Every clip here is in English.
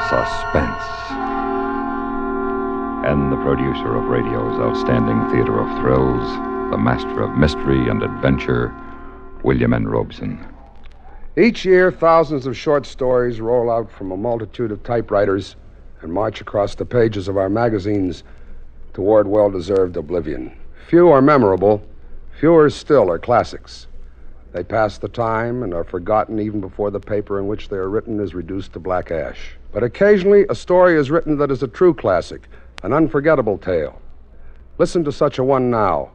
Suspense. And the producer of radio's outstanding theater of thrills, the master of mystery and adventure, William N. Robeson. Each year, thousands of short stories roll out from a multitude of typewriters and march across the pages of our magazines toward well-deserved oblivion. Few are memorable. Fewer still are classics. They pass the time and are forgotten even before the paper in which they are written is reduced to black ash. But occasionally, a story is written that is a true classic, an unforgettable tale. Listen to such a one now,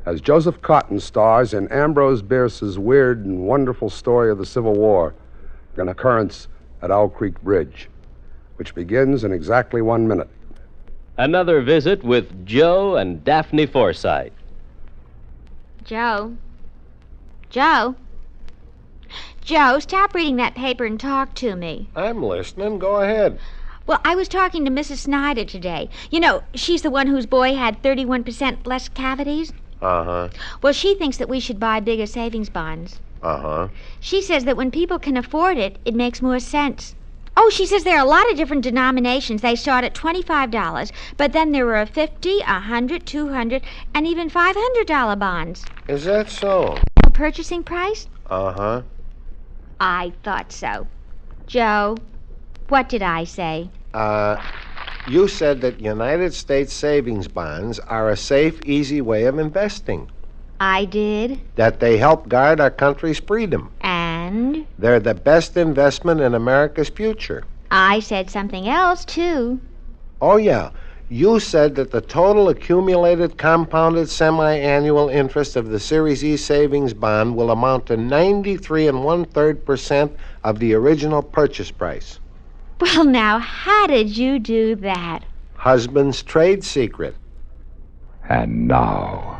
as Joseph Cotten stars in Ambrose Bierce's weird and wonderful story of the Civil War, An Occurrence at Owl Creek Bridge, which begins in exactly 1 minute. Another visit with Joe and Daphne Forsythe. Joe? Joe? Joe, stop reading that paper and talk to me. I'm listening. Go ahead. Well, I was talking to Mrs. Snyder today. You know, she's the one whose boy had 31% less cavities. Uh-huh. Well, she thinks that we should buy bigger savings bonds. Uh-huh. She says that when people can afford it, it makes more sense. Oh, she says there are a lot of different denominations. They start at $25, but then there are $50, $100, $200, and even $500 bonds. Is that so? Purchasing price? Uh-huh. I thought so. Joe, what did I say? You said that United States savings bonds are a safe, easy way of investing. I did. That they help guard our country's freedom. And? They're the best investment in America's future. I said something else, too. Oh, yeah. You said that the total accumulated compounded semi-annual interest of the Series E savings bond will amount to 93 1/3% of the original purchase price. Well, now, how did you do that? Husband's trade secret. And now,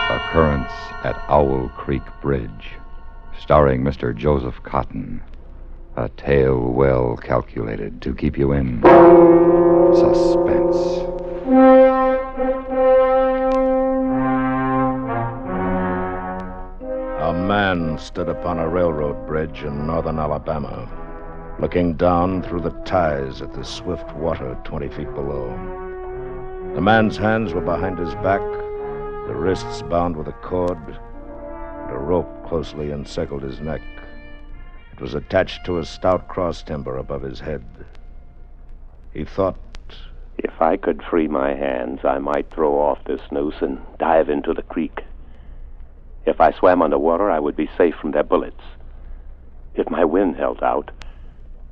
Occurrence at Owl Creek Bridge, starring Mr. Joseph Cotten. A tale well calculated to keep you in suspense. A man stood upon a railroad bridge in northern Alabama, looking down through the ties at the swift water 20 feet below. The man's hands were behind his back, the wrists bound with a cord, and a rope closely encircled his neck. It was attached to a stout cross timber above his head. He thought, if I could free my hands, I might throw off this noose and dive into the creek. If I swam underwater, I would be safe from their bullets. If my wind held out,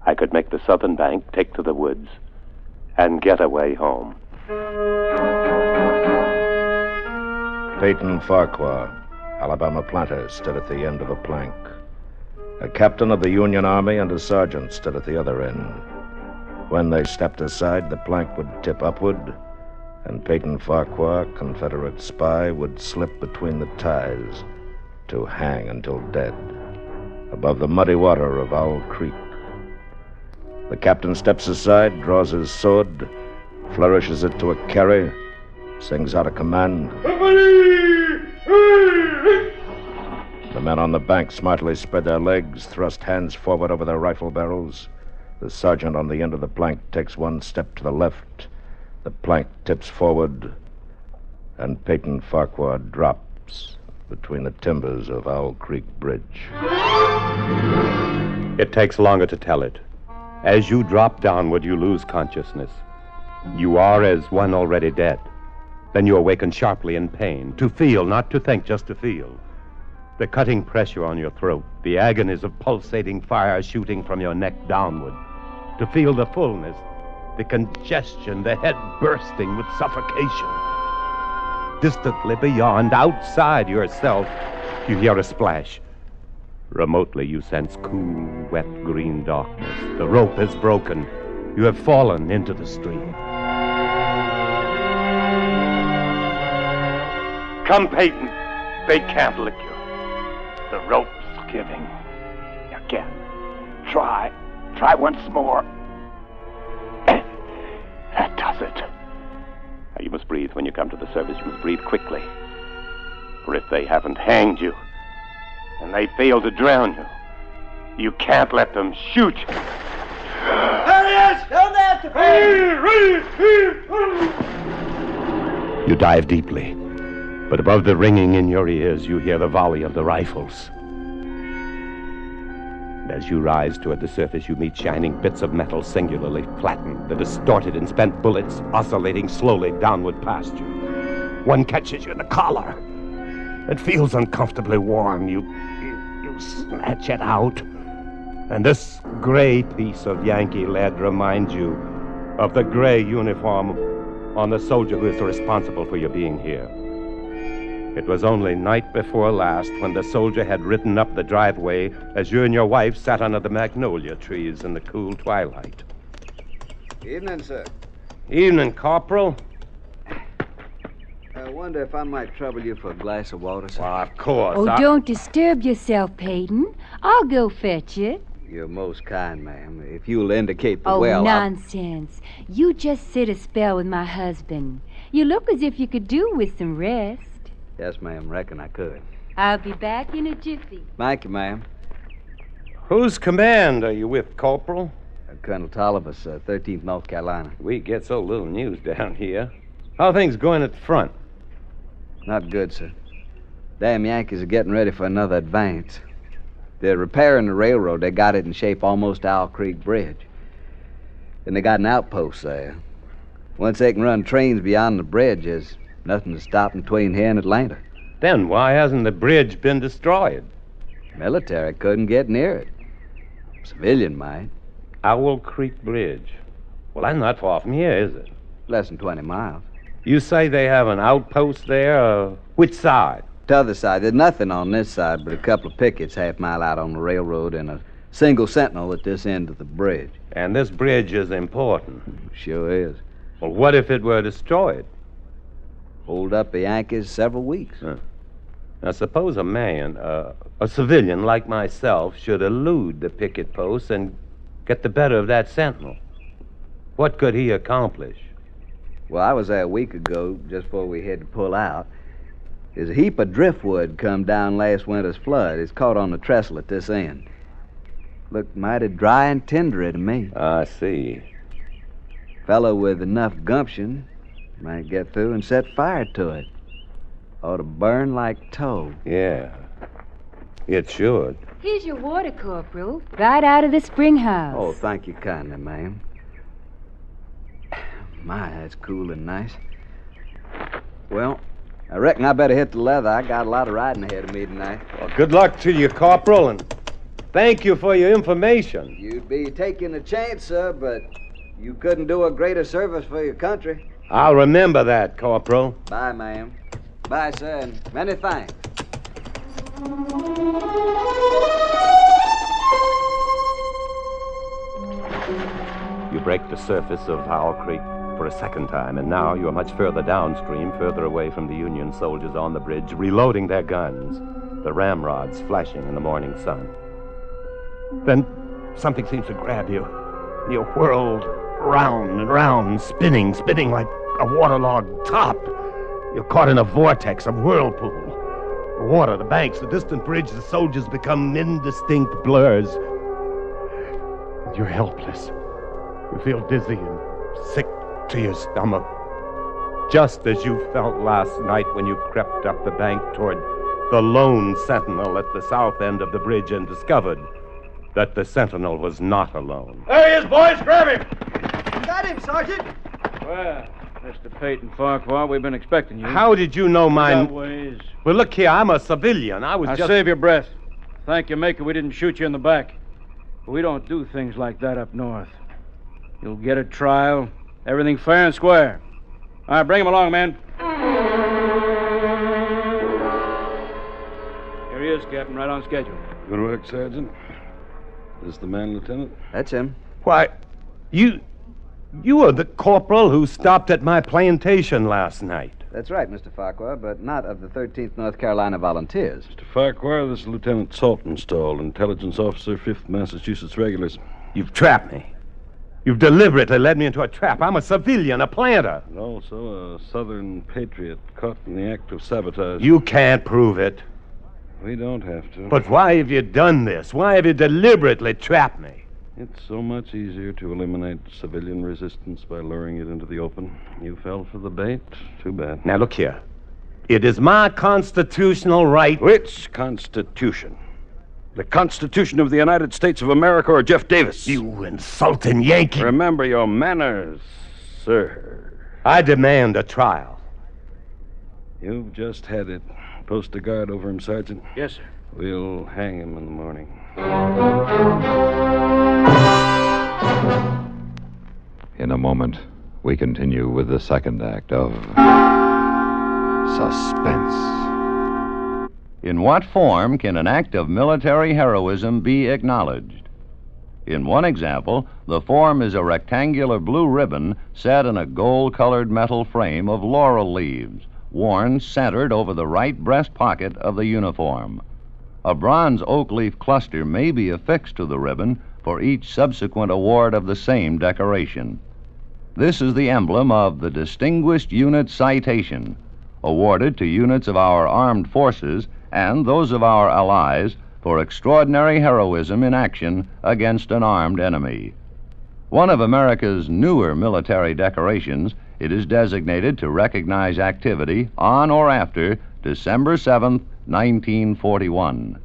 I could make the southern bank, take to the woods, and get away home. Peyton Farquhar, Alabama planter, stood at the end of a plank. A captain of the Union Army and a sergeant stood at the other end. When they stepped aside, the plank would tip upward, and Peyton Farquhar, Confederate spy, would slip between the ties to hang until dead above the muddy water of Owl Creek. The captain steps aside, draws his sword, flourishes it to a carry, sings out a command. The men on the bank smartly spread their legs, thrust hands forward over their rifle barrels. The sergeant on the end of the plank takes one step to the left. The plank tips forward, and Peyton Farquhar drops between the timbers of Owl Creek Bridge. It takes longer to tell it. As you drop downward, you lose consciousness. You are as one already dead. Then you awaken sharply in pain. To feel, not to think, just to feel. The cutting pressure on your throat, the agonies of pulsating fire shooting from your neck downward. To feel the fullness, the congestion, the head bursting with suffocation. Distantly beyond, outside yourself, you hear a splash. Remotely, you sense cool, wet, green darkness. The rope is broken. You have fallen into the stream. Come, Peyton. They can't lick you. The rope's giving. Again. Try once more. That does it. Now you must breathe when you come to the surface. You must breathe quickly. For if they haven't hanged you, and they fail to drown you, You can't let them shoot. There he is! Down there! You dive deeply, but above the ringing in your ears, you hear the volley of the rifles. And as you rise toward the surface, you meet shining bits of metal singularly flattened, the distorted and spent bullets oscillating slowly downward past you. One catches you in the collar. It feels uncomfortably warm. You snatch it out. And this gray piece of Yankee lead reminds you of the gray uniform on the soldier who is responsible for your being here. It was only night before last when the soldier had ridden up the driveway as you and your wife sat under the magnolia trees in the cool twilight. Evening, sir. Evening, Corporal. I wonder if I might trouble you for a glass of water, sir. Well, of course. Oh, don't disturb yourself, Peyton. I'll go fetch it. You're most kind, ma'am. If you'll indicate the Oh, well, nonsense. You just sit a spell with my husband. You look as if you could do with some rest. Yes, ma'am. Reckon I could. I'll be back in a jiffy. Thank you, ma'am. Whose command are you with, Corporal? Colonel Tollivus, 13th North Carolina. We get so little news down here. How are things going at the front? Not good, sir. Damn Yankees are getting ready for another advance. They're repairing the railroad. They got it in shape almost to Owl Creek Bridge. And they got an outpost there. Once they can run trains beyond the bridge, there's nothing to stop them between here and Atlanta. Then why hasn't the bridge been destroyed? Military couldn't get near it. Civilian might. Owl Creek Bridge. Well, that's not far from here, is it? Less than 20 miles. You say they have an outpost there? Which side? T'other side. There's nothing on this side but a couple of pickets half-mile out on the railroad and a single sentinel at this end of the bridge. And this bridge is important. Sure is. Well, what if it were destroyed? Hold up the Yankees several weeks. Now, suppose a man, a civilian like myself, should elude the picket posts and get the better of that sentinel. What could he accomplish? Well, I was there a week ago, just before we had to pull out. There's a heap of driftwood come down last winter's flood. It's caught on the trestle at this end. Looked mighty dry and tendery to me. I see. Fellow with enough gumption might get through and set fire to it. Ought to burn like tow. Yeah, it should. Here's your water, Corporal. Right out of the spring house. Oh, thank you kindly, ma'am. My, that's cool and nice. Well, I reckon I better hit the leather. I got a lot of riding ahead of me tonight. Well, good luck to you, Corporal, and thank you for your information. You'd be taking a chance, sir, but you couldn't do a greater service for your country. I'll remember that, Corporal. Bye, ma'am. Bye, sir, and many thanks. You break the surface of Owl Creek for a second time, and now you are much further downstream, further away from the Union soldiers on the bridge, reloading their guns, the ramrods flashing in the morning sun. Then something seems to grab you. You're whirled round and round, spinning like a waterlogged top. You're caught in a vortex of whirlpool. The water, the banks, the distant bridge, the soldiers become indistinct blurs. You're helpless. You feel dizzy and sick to your stomach, just as you felt last night when you crept up the bank toward the lone sentinel at the south end of the bridge and discovered that the sentinel was not alone. There he is, boys! Grab him! Got him, Sergeant! Well, Mr. Peyton Farquhar, we've been expecting you. How did you know my... Ways. Well, look here, I'm a civilian. I was Now, just... save your breath. Thank your maker we didn't shoot you in the back. We don't do things like that up north. You'll get a trial, everything fair and square. All right, bring him along, man. Here he is, Captain, right on schedule. Good work, Sergeant. This the man, Lieutenant? That's him. Why, you were the corporal who stopped at my plantation last night. That's right, Mr. Farquhar, but not of the 13th North Carolina Volunteers. Mr. Farquhar, this is Lieutenant Saltonstall, Intelligence Officer, 5th Massachusetts Regulars. You've trapped me. You've deliberately led me into a trap. I'm a civilian, a planter. And also a Southern patriot caught in the act of sabotage. You can't prove it. We don't have to. But why have you done this? Why have you deliberately trapped me? It's so much easier to eliminate civilian resistance by luring it into the open. You fell for the bait. Too bad. Now, look here. It is my constitutional right. Which Constitution? The Constitution of the United States of America or Jeff Davis? You insulting Yankee. Remember your manners, sir. I demand a trial. You've just had it. Post a guard over him, Sergeant. Yes, sir. We'll hang him in the morning. In a moment, we continue with the second act of Suspense. In what form can an act of military heroism be acknowledged? In one example, the form is a rectangular blue ribbon set in a gold-colored metal frame of laurel leaves, worn centered over the right breast pocket of the uniform. A bronze oak leaf cluster may be affixed to the ribbon for each subsequent award of the same decoration. This is the emblem of the Distinguished Unit Citation, awarded to units of our armed forces and those of our allies for extraordinary heroism in action against an armed enemy. One of America's newer military decorations, it is designated to recognize activity on or after December 7th, 1941.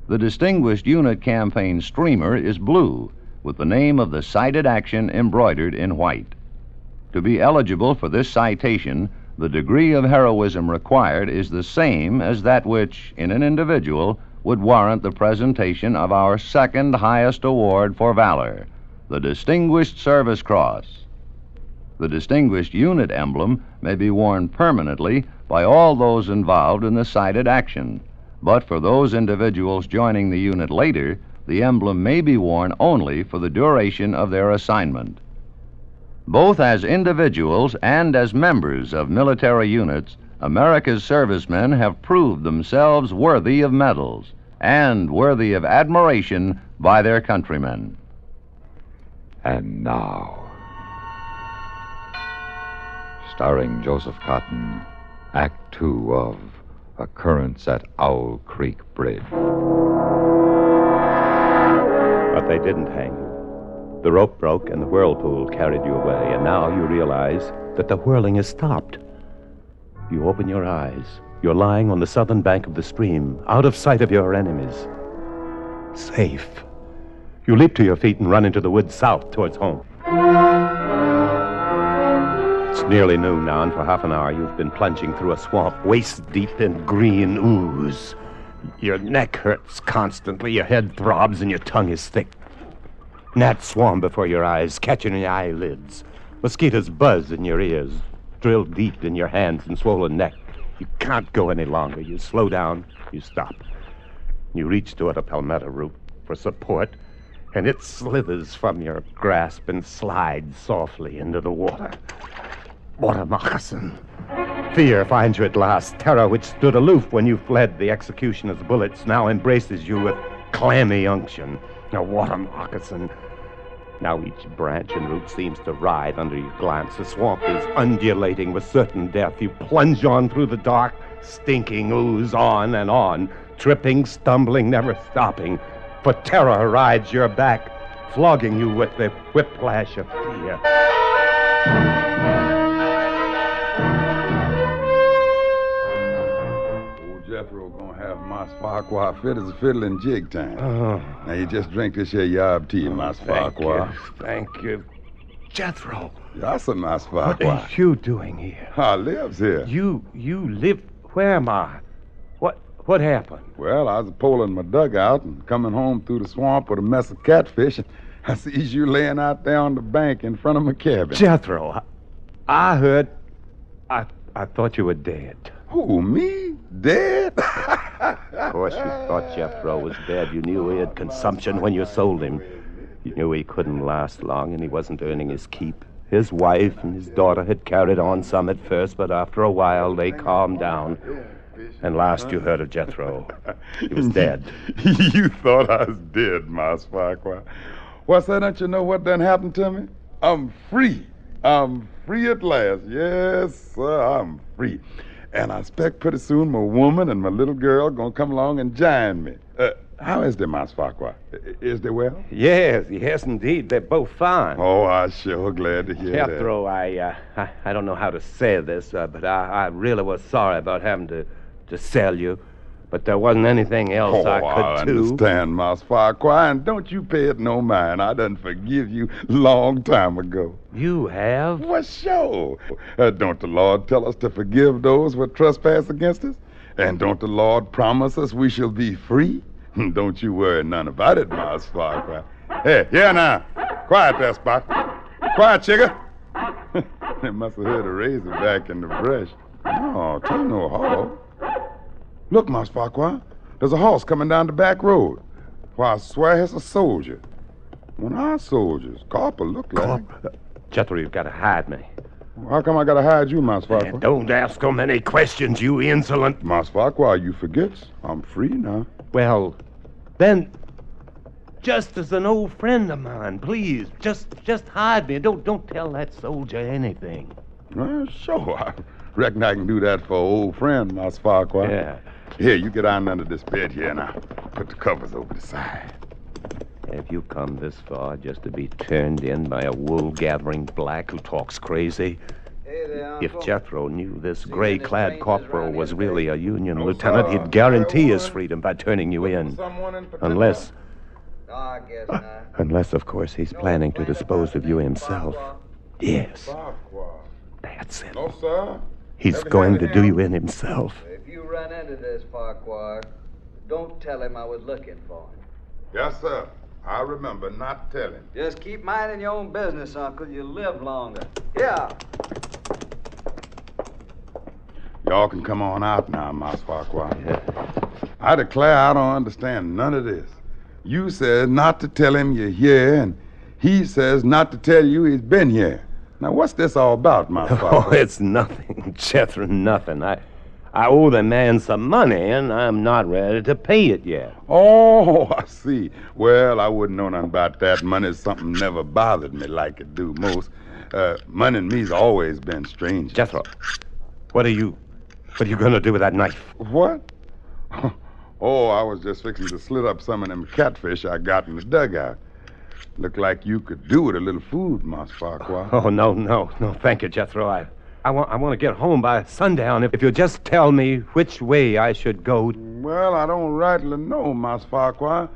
The Distinguished Unit Campaign streamer is blue, with the name of the cited action embroidered in white. To be eligible for this citation, the degree of heroism required is the same as that which, in an individual, would warrant the presentation of our second highest award for valor, the Distinguished Service Cross. The Distinguished Unit emblem may be worn permanently by all those involved in the cited action, but for those individuals joining the unit later, the emblem may be worn only for the duration of their assignment. Both as individuals and as members of military units, America's servicemen have proved themselves worthy of medals and worthy of admiration by their countrymen. And now, starring Joseph Cotton, Act Two of Occurrence at Owl Creek Bridge. But they didn't hang you. The rope broke and the whirlpool carried you away, and now you realize that the whirling has stopped. You open your eyes. You're lying on the southern bank of the stream, out of sight of your enemies. Safe. You leap to your feet and run into the woods south towards home. It's nearly noon now, and for half an hour you've been plunging through a swamp waist-deep in green ooze. Your neck hurts constantly, your head throbs, and your tongue is thick. Gnats swarm before your eyes, catching in your eyelids. Mosquitoes buzz in your ears, drill deep in your hands and swollen neck. You can't go any longer. You slow down, you stop. You reach toward a palmetto root for support, and it slithers from your grasp and slides softly into the water. Water moccasin. Fear finds you at last. Terror, which stood aloof when you fled the executioner's bullets, now embraces you with clammy unction. A water moccasin. Now each branch and root seems to writhe under your glance. The swamp is undulating with certain death. You plunge on through the dark, stinking ooze, on and on, tripping, stumbling, never stopping. For terror rides your back, flogging you with the whiplash of fear. Jethro gonna have Mas Farquhar fit as a fiddle in jig time. Now you just drink this here yob tea, Mas Farquhar. Thank you. Jethro. Yes, Mas Farquhar. What are you doing here? I lives here. You live... Where am I? What happened? Well, I was pulling my dugout and coming home through the swamp with a mess of catfish, and I sees you laying out there on the bank in front of my cabin. Jethro, I heard... I thought you were dead. Who, me? Dead? Of course you thought Jethro was dead. You knew he had consumption when you sold him. You knew he couldn't last long and he wasn't earning his keep. His wife and his daughter had carried on some at first, but after a while they calmed down. And last you heard of Jethro, he was dead. You thought I was dead, Mas Farquhar. What's that? Don't you know what done happened to me? I'm free. I'm free at last. Yes, sir, I'm free. And I expect pretty soon my woman and my little girl gonna come along and join me. How is they, Mas Farquhar? Is they well? Yes, indeed. They're both fine. Oh, I'm sure glad to hear Jethro, I don't know how to say this, but I really was sorry about having to sell you. But there wasn't anything else I could do. I understand, Mas Farquhar, and don't you pay it no mind. I done forgive you long time ago. You have? Well, sure. Don't the Lord tell us to forgive those who trespass against us? And don't the Lord promise us we shall be free? Don't you worry none about it, Mas Farquhar. Hey, here now. Quiet there, Spot. Quiet, chigger. They must have heard a razor back in the brush. No, 'tain't no hog. Look, Mas Farquhar, there's a horse coming down the back road. Why, I swear it's a soldier. One of our soldiers. Corporal look like. Jethro, you've got to hide me. How come I gotta hide you, Mas Farquhar? Don't ask so many questions, you insolent. Mas Farquhar, you forgets. I'm free now. Well, then, just as an old friend of mine, please, just hide me. Don't tell that soldier anything. Sure. I reckon I can do that for an old friend, Mas Farquhar. Yeah. Here, you get on under this bed here, and I'll put the covers over the side. Have you come this far just to be turned in by a wool-gathering black who talks crazy? Hey there, If Uncle. Jethro knew this gray-clad corporal was really a Union lieutenant, he'd guarantee his freedom by turning you in. Unless, No, I guess not. unless, of course, he's planning to dispose of you himself. Yes, that's it. No, sir. He's going to do you in himself. If you run into this Farquhar, don't tell him I was looking for him. Yes, sir. I remember not telling. Just keep minding your own business, Uncle. You'll live longer. Yeah. Y'all can come on out now, Mas Farquhar. I declare I don't understand none of this. You says not to tell him you're here, and he says not to tell you he's been here. Now, what's this all about, Mas Farquhar? Oh, it's nothing, Jethro, nothing. I owe the man some money, and I'm not ready to pay it yet. Oh, I see. Well, I wouldn't know nothing about that. Money's something never bothered me like it do most. Money and me's always been strange. Jethro, what are you going to do with that knife? What? Oh, I was just fixing to slit up some of them catfish I got in the dugout. Look like you could do with a little food, Mas Farquhar. Oh, no, thank you, Jethro. I want to get home by sundown. If you'll just tell me which way I should go. Well, I don't rightly know, Mas Farquhar.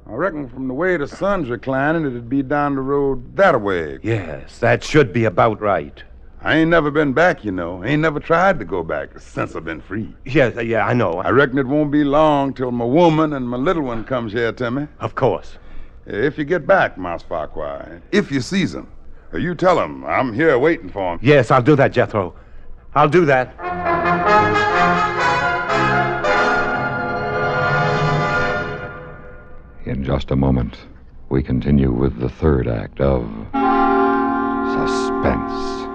I reckon from the way the sun's reclining, it'd be down the road that way. Yes, that should be about right. I ain't never been back, you know. Ain't never tried to go back since I've been free. Yes, yeah, I know. I reckon it won't be long till my woman and my little one comes here to me. Of course. If you get back, Mas Farquhar, if you sees him, you tell him I'm here waiting for him. Yes, I'll do that, Jethro. I'll do that. In just a moment, we continue with the third act of Suspense.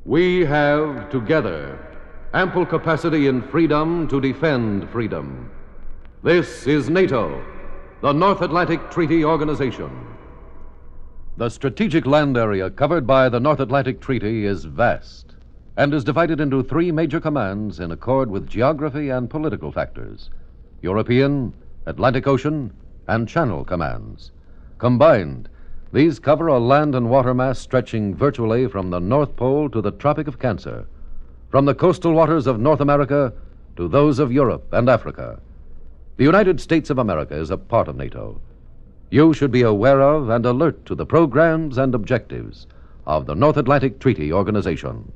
We have together ample capacity and freedom to defend freedom. This is NATO, the North Atlantic Treaty Organization. The strategic land area covered by the North Atlantic Treaty is vast and is divided into three major commands in accord with geography and political factors: European, Atlantic Ocean, and Channel commands. Combined, these cover a land and water mass stretching virtually from the North Pole to the Tropic of Cancer, from the coastal waters of North America to those of Europe and Africa. The United States of America is a part of NATO. You should be aware of and alert to the programs and objectives of the North Atlantic Treaty Organization.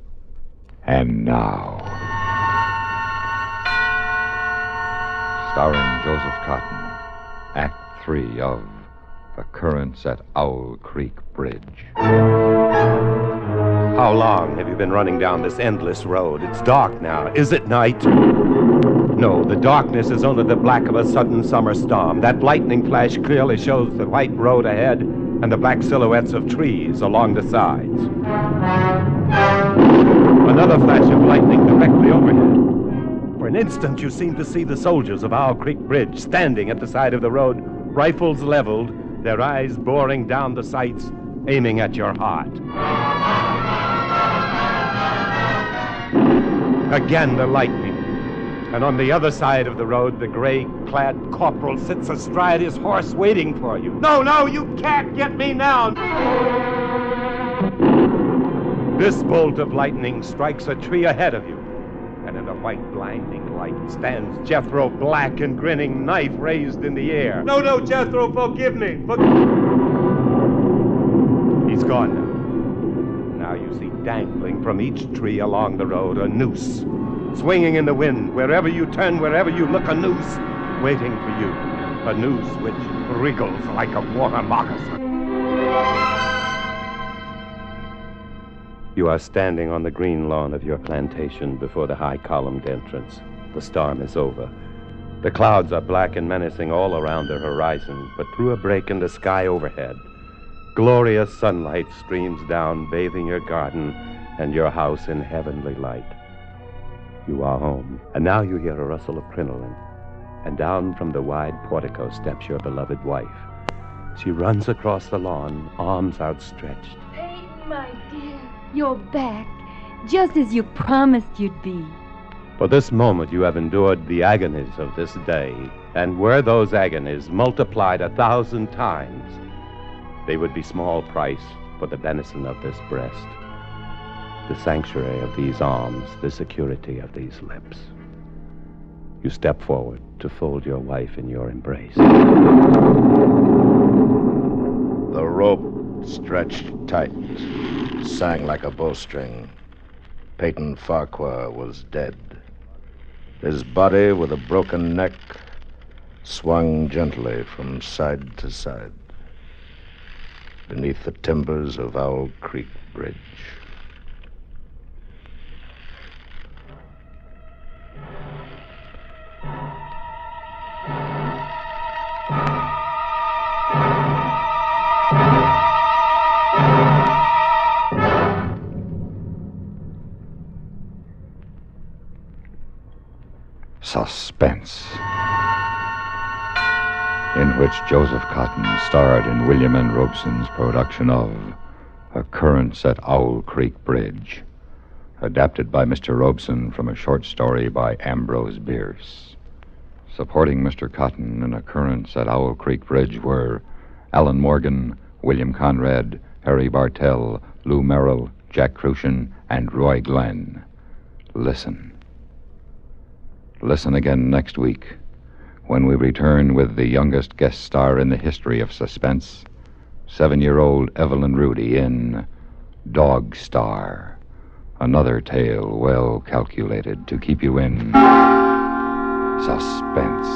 And now, starring Joseph Cotton, Act 3 of Occurrence at Owl Creek Bridge. How long have you been running down this endless road? It's dark now. Is it night? No, the darkness is only the black of a sudden summer storm. That lightning flash clearly shows the white road ahead and the black silhouettes of trees along the sides. Another flash of lightning directly overhead. For an instant, you seem to see the soldiers of Owl Creek Bridge standing at the side of the road, rifles leveled, their eyes boring down the sights, aiming at your heart. Again the lightning. And on the other side of the road, the gray-clad corporal sits astride his horse waiting for you. No, no, you can't get me now! This bolt of lightning strikes a tree ahead of you. And in the white blinding light stands Jethro, black and grinning, knife raised in the air. No, no, Jethro, forgive me. He's gone now. Now you see dangling from each tree along the road a noose. Swinging in the wind, wherever you turn, wherever you look, a noose waiting for you. A noose which wriggles like a water moccasin. You are standing on the green lawn of your plantation before the high-columned entrance. The storm is over. The clouds are black and menacing all around the horizon, but through a break in the sky overhead, glorious sunlight streams down, bathing your garden and your house in heavenly light. You are home, and now you hear a rustle of crinoline, and down from the wide portico steps your beloved wife. She runs across the lawn, arms outstretched. Peyton, my dear, you're back, just as you promised you'd be. For this moment you have endured the agonies of this day, and were those agonies multiplied 1,000 times, they would be small price for the benison of this breast, the sanctuary of these arms, the security of these lips. You step forward to fold your wife in your embrace. The rope stretched tight, sang like a bowstring. Peyton Farquhar was dead. His body, with a broken neck, swung gently from side to side beneath the timbers of Owl Creek Bridge. Suspense, in which Joseph Cotton starred in William N. Robeson's production of Occurrence at Owl Creek Bridge, adapted by Mr. Robeson from a short story by Ambrose Bierce. Supporting Mr. Cotton in Occurrence at Owl Creek Bridge were Alan Morgan, William Conrad, Harry Bartell, Lou Merrill, Jack Crucian, and Roy Glenn. Listen. Listen again next week when we return with the youngest guest star in the history of suspense, 7-year-old Evelyn Rudy in Dog Star, another tale well calculated to keep you in suspense.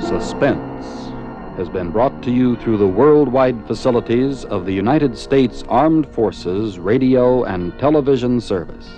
Suspense has been brought to you through the worldwide facilities of the United States Armed Forces Radio and Television Service.